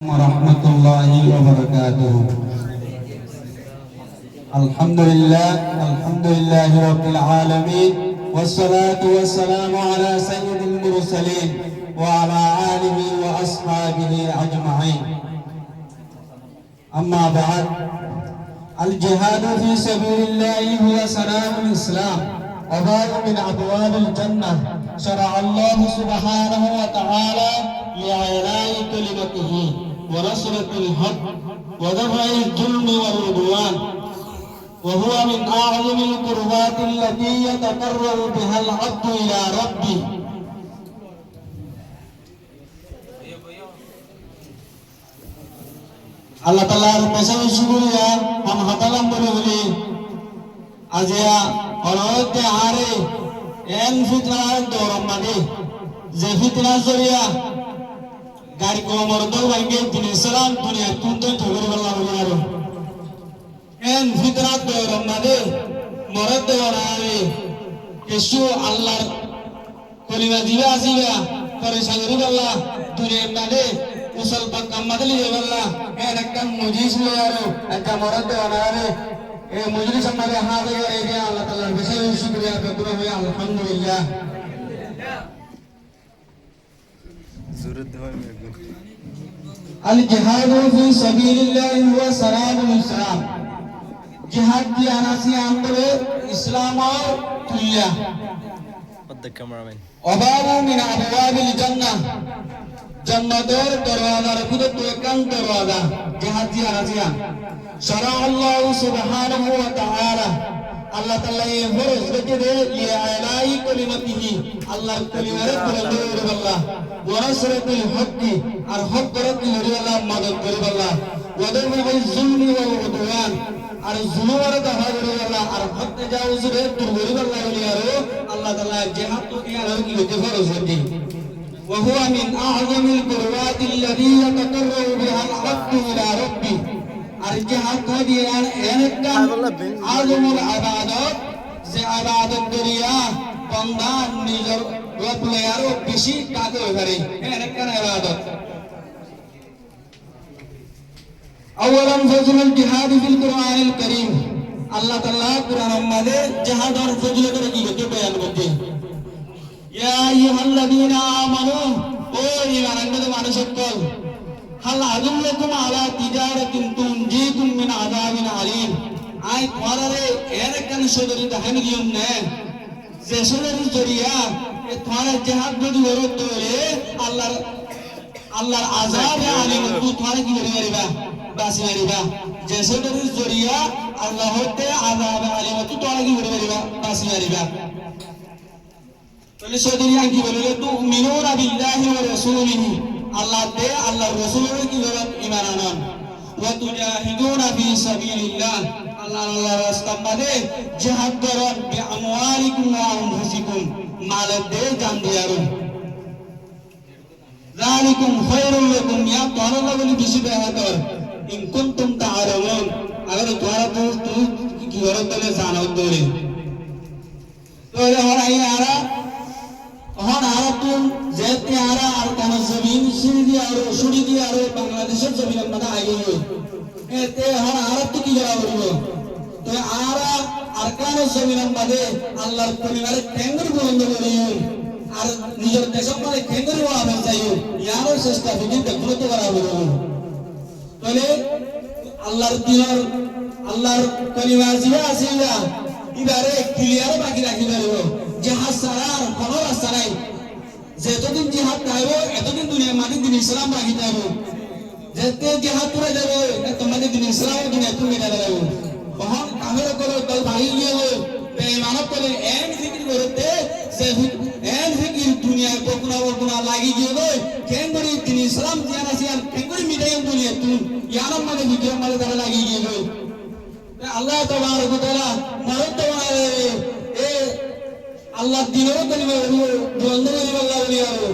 ورحمة الله وبركاته. الحمد لله رب العالمين، والصلاة والسلام على سيد المرسلين وعلى آله وأصحابه أجمعين. أما بعد، الجهاد في سبيل الله هو سلام الإسلام وباب من أبواب الجنة. شرع الله سبحانه وتعالى لإعلاء كلمته ونصرة الحق ودفع الظلم والعدوان، وهو من أعظم القربات التي يتقرب بها العبد إلى ربه. আল্লাহ তাআলার পেছনে শুকরিয়া हम हतलम বলি আজিয়া হরতে আরে এন ফিতনার দরম মানে যে ফিতনা জরিয়া গাড়ি কোমর দল ভাঙ্গে দিনে সালাম দুনিয়া তুনতে ঠগরি বললা বলারো এন ফিতনা দরম মানে মরদ দেওয়ারে কেশু আল্লাহর কলিমা দিবা আসিবা করে সাগরি বললা দুনিয়া মানে উসল পাক্কা মাদলি বললা এন একটা মুজিজ লয়ারো একটা মরদ দেওয়ারে এই মুজলিস আমাদের হাতে রেখে আল্লাহ তাআলার বেশি শুকরিয়া করতে হবে। আলহামদুলিল্লাহ। الجهاد في سبيل الله هو سلام الإسلام. जिहाद की आनासी आंदोले इस्लाम और तुल्या अबाबु मिन अबवाबिल जन्नह जन्नतोर दरवाजा रखुद तुलकन दरवाजा जिहाद की आनासिया शरअ अल्लाह सुब्हानहु व तआला अल्लाह ताला ये फर्ज रखे दे ये इलाही कलिमतिही अल्लाह कलिमारे बुलंद अल्लाह व नसरतुल हक़ और हक तरफ की अल्लाह मदद करे अल्लाह व दफअल जुल्म वल उदवान और जुलूर दफा करे अल्लाह और हक तजावुज रे दुर्गरी अल्लाह लियारो अल्लाह ताला जिहाद तो किया और की होते फर्ज होती وهو من أعظم القربات التي يتقرب بها العبد إلى ربه আর জিহাদ করিয়ান একটা আযমুল ইবাদত যে ইবাদত করিয়া বান্দা নিজের রবকে আরো বেশি কাছে করে এর একটা ইবাদত আওয়ালান ফজলুল জিহাদ ফিল কুরআনিল কারীম আল্লাহ তাআলা কুরআনের মধ্যে জিহাদ আর ফজিলতের কি বয়ান করতে ইয়া আইয়ুহাল্লাযীনা আমানু ও ঈমানদার মানুষ সকল হাল আদুল্লাকুম আলা তিজারাতিন তুনজিকুম মিন আযাবিন আলীম আই তোমারে এর একখান সদরি দাহানি দিও না যে সদরি জরিয়া এ তোমার জিহাদ যদি করতে হলে আল্লাহর আযাব আলীম তো তোমার কি করে মারিবা বাসি মারিবা যে সদরি জরিয়া আল্লাহ হতে আযাব আলীম তো তোমার কি করে মারিবা বাসি মারিবা তাহলে সদরি কি বলে তো মিনুনা বিল্লাহি ওয়া রাসূলিহি আল্লাহ তে আল্লাহর রাসূলের কি বলেন ঈমান আনন ওয়া তুজাহিদুনা ফি সাবিলিল্লাহ আল্লাহর রাস্তায় মধ্যে জিহাদ করুন বিআমওয়ালিকুম ওয়া আনফুসিকুম মাল দে জান দিয়ারুন যালিকুম খায়রুল লাকুম ইয়া তাআলা বলি বেশি বেহতর ইন কুনতুম তাআলামুন আগে তোমরা তো কি করো তাহলে জানো তোরে তোরে হরাইয়ারা হন আরাতুন যেতে আরা আর কোন জমিন সিরি আর সুরি দি আর বাংলাদেশের জমিন মধ্যে আইলো এতে হন আরাত কি করা হলো তো আরা আর কোন জমিন মধ্যে আল্লাহর পরিবারে কেঙ্গুর বন্ধ করিও আর নিজের দেশের মধ্যে কেঙ্গুর ওয়াবে যাইও ইয়ারও চেষ্টা বিধি দেখতে করা হলো তাহলে আল্লাহর দিনের আল্লাহর পরিবার জিয়া আসিলা ইবারে ক্লিয়ার বাকি রাখি পারবো জিহাদ সারার কোনো রাস্তা নাই যতদিন জিহাদ থাকবে এতদিন দুনিয়ার মাটি দিন ইসলাম রাখি যাবো যেতে জিহাদ করে যাবে তোমাদের দিন ইসলাম দুনিয়া তুমি মেটা যাবো কখন কামের করে দল ভাঙি গিয়ে বেঈমানত করে এন্ড ফিকির করতে সে এন্ড ফিকির দুনিয়া বকুনা লাগি গিয়ে কেন করে দিন ইসলাম জিয়া না সিয়ান কেন করে মিটাই দুনিয়া তুমি ইয়ারম মানে ভিতরে মানে তারা লাগি গিয়ে আল্লাহ তাবারক ওয়া তাআলা মরদ বানারে এ আল্লাহ দিনের কলিমা বন্ধ করি আল্লাহ বলিয়ারো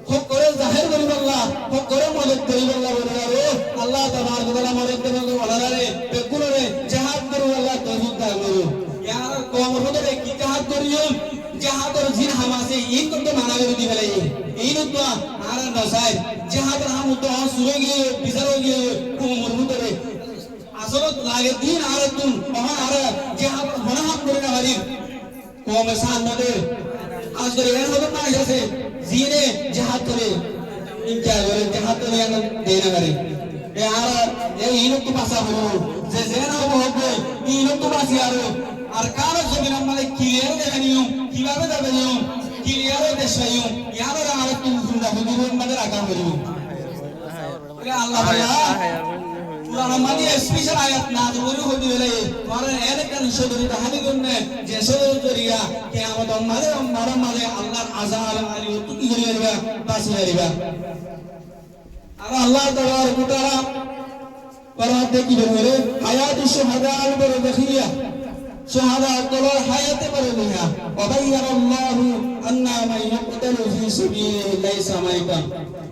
হক করে জাহির করি আল্লাহ হক করে মদদ করি আল্লাহ বলিয়ারো আল্লাহ তাবারক ওয়া তাআলা মদদ করে বলারে বেকুরে জিহাদ করু আল্লাহ তৌফিক দান করু ইয়ার কম হদরে কি জিহাদ করিও জিহাদের জিন হামাসে ইন করতে মানা করে দিবেলাই এই নতুন আর নসাই জিহাদের হাম তো সুরে গিয়ে বিচারও গিয়ে কুমুর ভিতরে আসলত লাগে দিন আর তুম মহান আর যে মনাহাত করে না হারির কমে সান্নদে আজ করে এর হলো না আছে জিনে জাহাত করে ইনকা করে জাহাত করে দেনা করে এ আর এই ইনকু পাসা হলো যে জেনা হবে ইনকু পাসি আর কার জমিন মানে ক্লিয়ার দেখানিও কিভাবে যাবে নিও ক্লিয়ার দেখাইও ইয়ার আর তুমি সুন্দর হবে মানে রাখা হবে আল্লাহ পুরানো মানে স্পেশাল আয়াত না জরুরি হইবে বলে মানে এলাকার সদরি তাহানি গন্নে যে সদর করিয়া কিয়ামত মারে আল্লাহর আযাব আলী কি করিয়া বাসি হইবা আর আল্লাহ তাবারক ওয়া তাআলা পরমাত্মা কি বলে হায়াতুশ শুহাদা আল বারযাখিয়া শুহাদা আল্লাহর হায়াতে বলিয়া ওয়াবাইয়ার আল্লাহ আন্না মান ইয়াকতালু ফি সাবিলিল্লাহি লাইসা মাইতা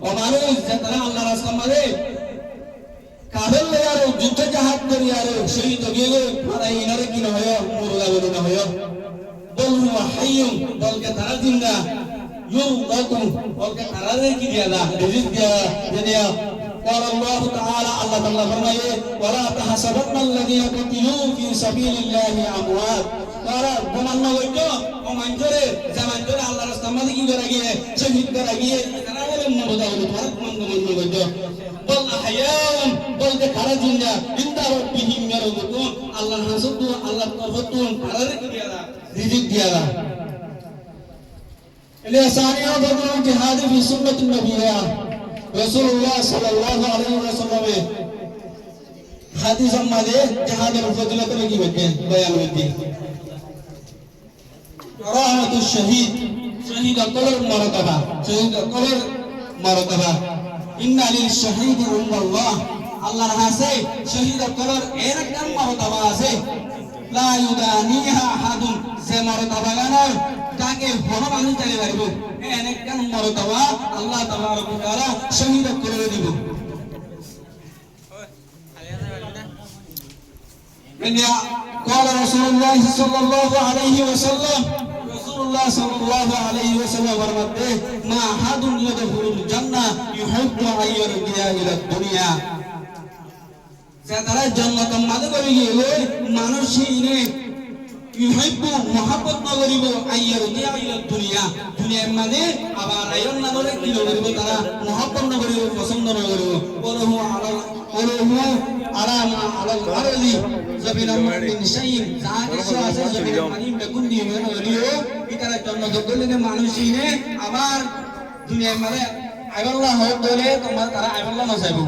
ও মানুষ যারা আল্লাহর রাস্তা মানে কাবেল লেয়ারো যুদ্ধ জাহাজ করিয়ারো শহীদ হয়ে মারা ইনারে কি নয় মুরগা বলে না হয় বল হুয়া হাইয়ুন বলকে তারা জিন্দা ইউরদাকুম বলকে তারা কি দিয়ালা রিজিক দিয়া قال الله تعالى الله تعالى فرمائے ولا تحسبن الذين قتلوا في سبيل الله اموات قال বমান্ন হইত ও মঞ্জরে জামানজরে আল্লাহর রাস্তা মানে কি করা গিয়ে শহীদ করা গিয়ে তারা বলে মুরগা বলে ভারত মন্দ হইত বল হায়াম বলতে খারা জিন্দা ইন্দা রব্বিহিম ইয়ারযুকুন আল্লাহর হাসুদু আল্লাহ তফতুন তারা কি দিয়ালা রিজিক দিয়ালা এলিয়া সানিয়া বদরুল জিহাদ ফি সুন্নাতুন নবিয়্যা রাসূলুল্লাহ সাল্লাল্লাহু আলাইহি ওয়াসাল্লাম হাদিস আমাদের জিহাদের ফজিলত কি বলতে বয়ান করতে রাহাতুশ শহীদ শহীদ আকলের মারতাবা ইন্না লিল শাহীদ ইনদাল্লাহ আল্লাহর কাছে শহীদ আকলের এরকম মারতাবা আছে লা ইউদানিহা আহাদুন যে মারতাবা গানা তাকে বড় মানুষ চাই পারিব এনেকন মারতাবা আল্লাহ তাবারক ওয়া তাআলা শহীদ করে দিব قال رسول الله صلى الله عليه وسلم رسول الله صلى الله عليه وسلم فرماتے ما احد يدخل الجنه يحب ان يرجع الى الدنيا যারা জান্নাত মাদে করিবে মানুষিনে ইউহিব্বু মুহাব্বত করিব আইয়ারজিয়া ইলা দুনিয়া দুনিয়ার মাঝে আবার আয়ন না করে কি করিব তারা মুহাব্বত করিব পছন্দ করিব ওরহু আলামা আলাল আরলি জাবিনা মিন শাইইন যা কিছু আছে জাবিনা মানে বেগুন দিয়ে মনে হলিও এটার জন্য দগলে মানুষিনে আবার দুনিয়ার মাঝে আল্লাহ হোক বলে তোমার তারা আল্লাহ না চাইবো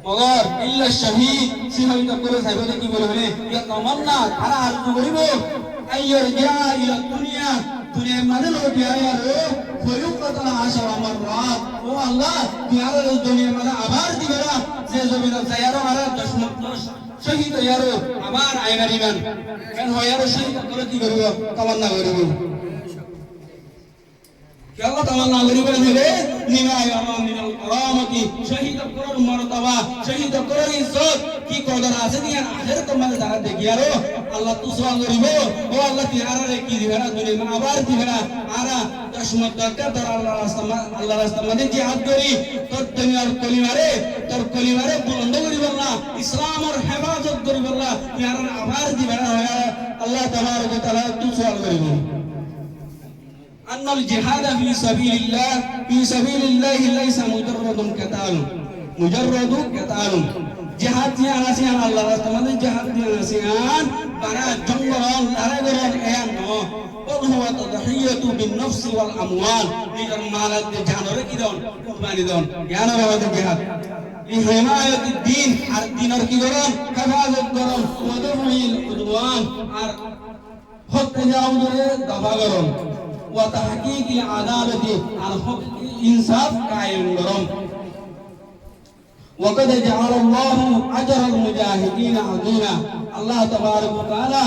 মগর ইল্লা শহীদ সিহীদ করে চাইবো কি বলে ইয়া তামান্না তারা আরজু করিব আইয়ার জা ইলা দুনিয়া দুনিয়ার মাঝে লোক আয়ারো ফয়ুকতা আশা আমার রাত ও আল্লাহ তুই আর দুনিয়ার মাঝে আবার দিবেরা যে জমিন যায়ারো আর 10 মাস শহীদ ইয়ারো আবার আইনারিমান কেন হয়ারো শহীদ করে কি করিব তামান্না করিব আল্লাহ তাআলা করিবেন হবে নিমায় মিনাল কারামাতি শহীদ করার মারতাবা শহীদ করার ইজ্জত কি কদর আছে দিয়া আখিরাত মানে যারা দেখিয়ারো আল্লাহ তো সোয়া করিব ও আল্লাহ তিহারে কি দিবেনা দুনিয়া আবার দিবেনা আরা দশমত দরকার তার আল্লাহ রাস্তা মানে জিহাদ করি তোর দুনিয়ার কলিমারে বুলন্দ করিব না ইসলামের হেফাজত করিব না তিহারে আবার দিবেনা আল্লাহ তাবারক ওয়া তাআলা তো সোয়া করিব أن الجهاد في سبيل الله ليس مجرد قتال جهاد يا ناسيان الله رسول جهاد يا ناسيان بنا جنگران لارغران ايان نو بل هو تضحية بالنفس والأموال نجر مالات جانور کی دون قربانی دون جانور هذا جهاد لحماية الدين আর দিনের কি করুন হেফাজত করুন ওয়াদফিল উদওয়ান আর হক তাজাউজের দফা করুন وتحقيق العدالة الحق الإنصاف قائم لهم وقد جعل الله أجر المجاهدين عظيما الله تبارك وتعالى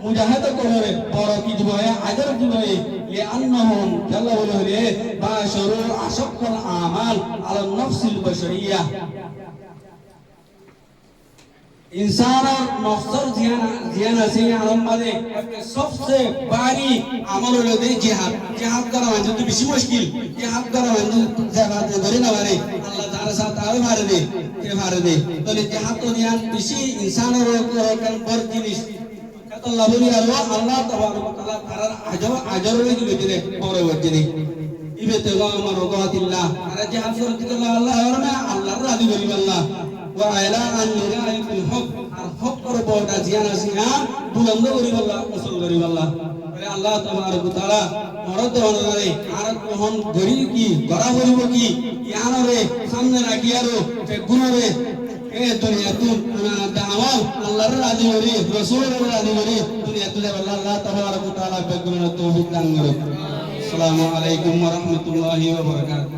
مجاهدة كره بارك جبهة أجر جبهة لأنهم جل وعلا باشروا أشق الأعمال على النفس البشرية इंसानर नफ्सर जियान আছে আরম মাঝে সবচেয়ে ভারী আমল হলো জিহাদ জিহাদ করা মানে তো বেশি মুশকিল জিহাদ করা মানে জায়গাতে ধরে না পারে আল্লাহ তাআলা সাথে আর মারে দে কে মারে দে তাহলে জিহাদ তো নিয়ান বেশি ইনসানের উপর বড় জিনিস আল্লাহ বলি আল্লাহ তাবারক তাআলা তার আজর হয়ে দিবে দিলে বড় ওয়াজিনি ইবেতে আমার রহমাতিল্লাহ আর জিহাদ করতে আল্লাহ আর না আল্লাহর রাজি করি আল্লাহ وإعلاء لغاية الحب الحب ربوتا زيانا سينا بلند غريب الله وصل غريب الله الله تبارك وتعالى مرد ونالي عرق وهم غريب کی غرا غريب کی یانا رے سامنے راکیا رو فگونا رے اے دنیا تو دعوال اللہ راضی ہو رہی رسول راضی ہو رہی دنیا تو اللہ تبارک وتعالى فگونا توفیق دان کرو السلام علیکم ورحمۃ اللہ وبرکاتہ